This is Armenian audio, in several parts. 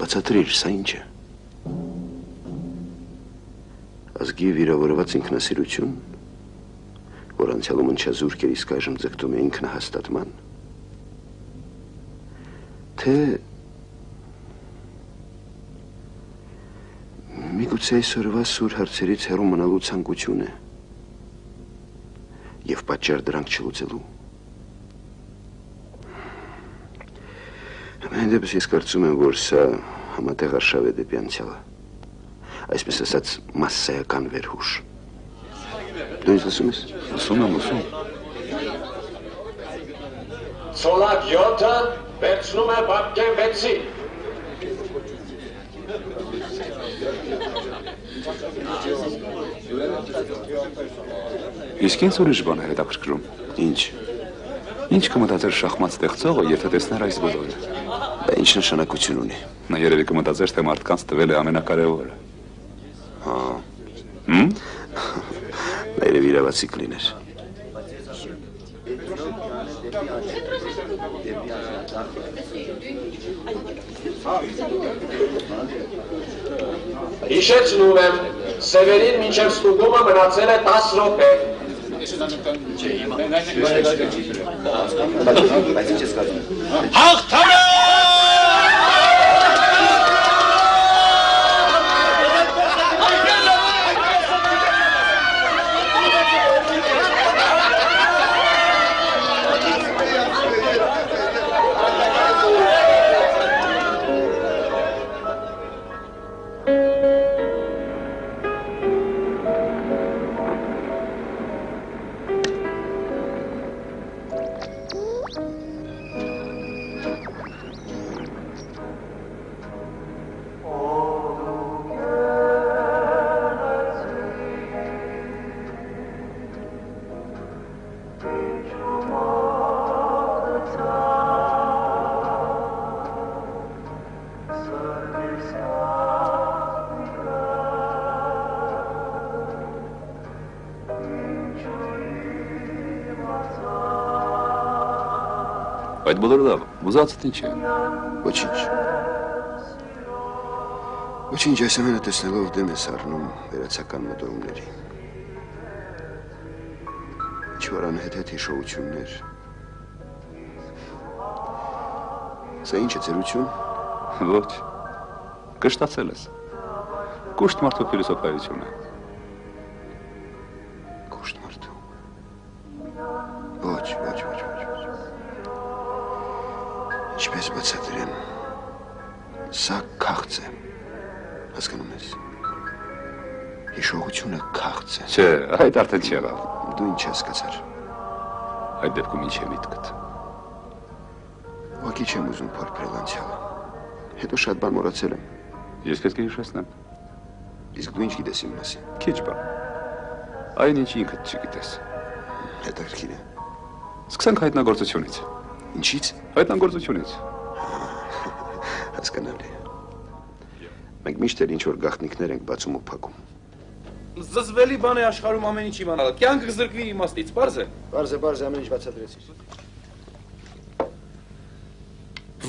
Բացատրիր, սա ինչ է։ Ազգի վիրավորված ինքնասիրություն, որ անցյալում ընչազուրկ էր, իսկ այժմ ձգտում է ինքնահաստատման, թե միգուցե այսօրվա սուր հարցերից հեռու մնալու ցանկություն է եւ պատճառ դրանք չլուծելու։ Ամեն դեպս ես կարծում եմ, որ սա համատեղ արշավ է դեպի անցյալը, այսպես ասած մասսայական վերհուշ։ Դու ինձ լսում ես։ Լսում եմ։ Ցոլակ 7-ը վերցնում է բաբկեն 6-ին։ Իսկ ինձ ուրիշ բան է հետաքրքրում։ Ինչ։ Ինչ կմտածեր շախմատ ստեղծողը, եթե տեսներ այս բոլորը։ Դա ինչ նշանակություն ունի։ Նա երևի կմտածեր, թե մարդկանց տվել է ամենակարևորը։ Հա։ Հմ։ Նա երևի իրավացիկ լիներ։ Հիշեցնում եմ, Սևերին մինչև ստուգումը մնացել է 10 րոպե։ Հաղթանակ! Այդ բոլորը լավ, ուզածդ ինչ է։ Ոչինչ։ Ոչինչ, այս ամենը տեսնելով դեմ ես առնում վերացական մտորումների։ Ինչ-որ անհեթեթ հիշողություններ։ Սա ինչ է, ծերություն։ Ոչ, կշտացել ես։ Կուշտ մարդու ֆիլոսոֆայություն է։ Կուշտ մարդու։ Ոչ։ Ինչպես բացատրեմ, սա քաղց է, հասկանում ես, հիշողությունը քաղց է։ Չէ, այդ արդեն չեղավ։ Դու ինչ հասկացար։ Այդ դեպքում ինչ է միտքդ։ Ուղղակի չեմ ուզում փորփրել անցյալը, հետո շատ բան մոռացել եմ։ Ես պետք է հիշեցնեմ։ Իսկ դու ինչ գիտես իմ մասին։ Քիչ բան։ Այն ինչ ինքդ չգիտես։ Հետաքրքիր է։ Սկսենք հայտնագործությունից։ Ինչից։ Հայտնագործությունից։ Հասկանալի։ Մենք միշտ էլ ինչ-որ գաղտնիքներ ենք բացում ու փակում։ Զզվելի բան է աշխարհում ամեն ինչ իմանալը։ Կյանքը կզրկվի իմաստից, պարզ է։ Պարզ է, ամեն ինչ բացատրեցիր։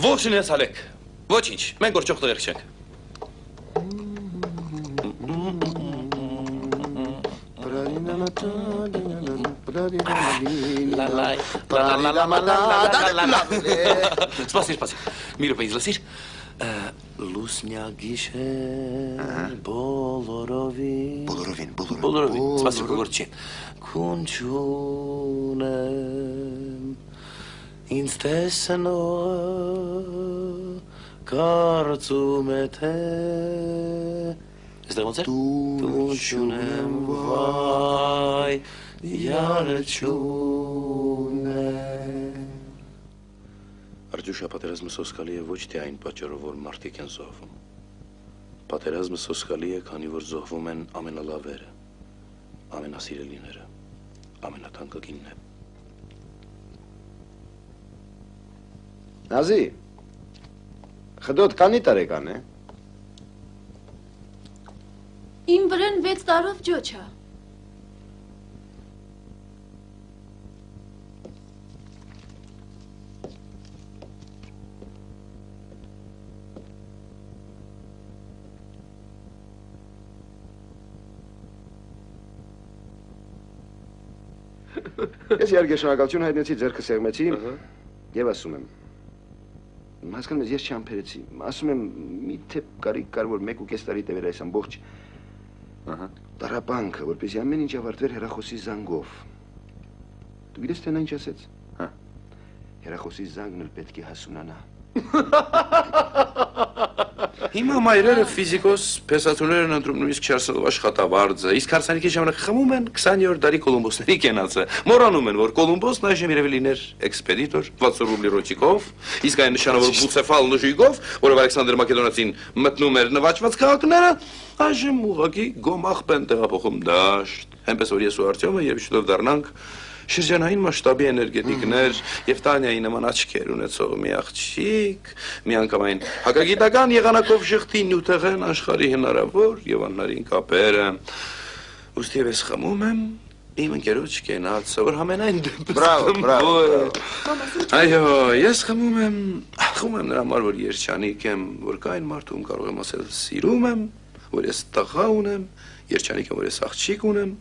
Ողջույն ես Ալեք։ Ոչինչ, մենք գործող տղերք չենք։ Սպասիր, մի րոպե ինձ լսիր։ Լուսնյա գիշեր բոլորովին, սպասիր, կողորդ չի։ Քուն չունեմ, ինձ տեսնող կարծում է թե Այստեղ ոնց է։ Տուն չունեմ, վայ, յարը չունեմ։ Արջուշա, պատերազմը սոսկալի է ոչ թե այն պատճառով, որ մարդիկ են զոհվում։ Պատերազմը սոսկալի է, քանի որ զոհվում են ամենալավերը, ամենասիրելիները, ամենաթանկագինները։ Նազի, խդոտ քանի տարեկան է։ Իմ վրան 6 տարով ջոչա։ Ես իհարկե շնորհակալություն հայտնեցի, ձեռքը սեղմեցի եւ ասում եմ։ Հասկանում ես, ես չամփերեցի։ Ասում եմ, միթե կար որ 1.5 տարի տևեր այս ամբողջ տառապանքը, որպեսզի ամեն ինչ ավարտվեր հեռախոսի զանգով։ Դու գիտես թե նա ինչ ասեց։ Հա։ Հեռախոսի զանգն էլ պետք է հասունանա։ Հիմա մայրերը ֆիզիկոս, փեսացուներն ընտրում նույնիսկ 4-ով աշխատավարձը, իսկ հարսանիքի ժամանակ խմում են 20-րդ դարի Կոլումբոսների կենացը։ Մոռանում են, որ Կոլումբոսն այժմ երևի լիներ էքսպեդիտոր 60 ռուբլի ռոճիկով, իսկ այն նշանավոր բուցեֆալ նժույգով, որով Ալեքսանդր Մակեդոնացին մտնում էր նվաճված քաղաքները, այժմ ուղղակի գոմախ են տեղափոխում դաշտ։ Այնպես որ ես ու Արտյոմը երբ շուտով դառնանք շրջանային մասշտաբի էներգետիկներ եւ Տանյայի նման աչքեր ունեցող մի աղջիկ, միանգամայն հակագիտական եղանակով շղթի նյութեղեն աշխարհի հնարավոր եւ անհնարին կապերը։ Ուստի ես խմում եմ իմ ընկերոջ կենացը, որ համենայն դեպս Բրավո։ Այո, ես խմում եմ նրա համար, որ երջանիկ եմ, որ կային մարդում կարող եմ ասել սիրում եմ, որ ես տղա ունեմ, երջանիկ եմ, որ ես աղջիկ ունեմ,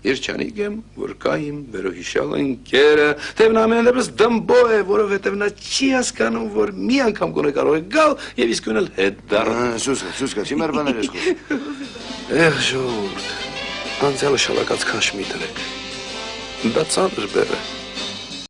երջանիկ եմ, որ կա իմ վերոհիշյալ ընկերը, թեև նա ամենադեպս դմբո է, որովհետև նա չի հասկանում, որ մի անգամ գոնե կարող է գալ եւ իսկույն էլ հետ դառնալ։ Սուսկա, չի մեր բաներ ես խոսում։ Եղ ժողովուրդ, անցյալը շալակած քաշ մի դրեք։ Դա ծանր բեռ է։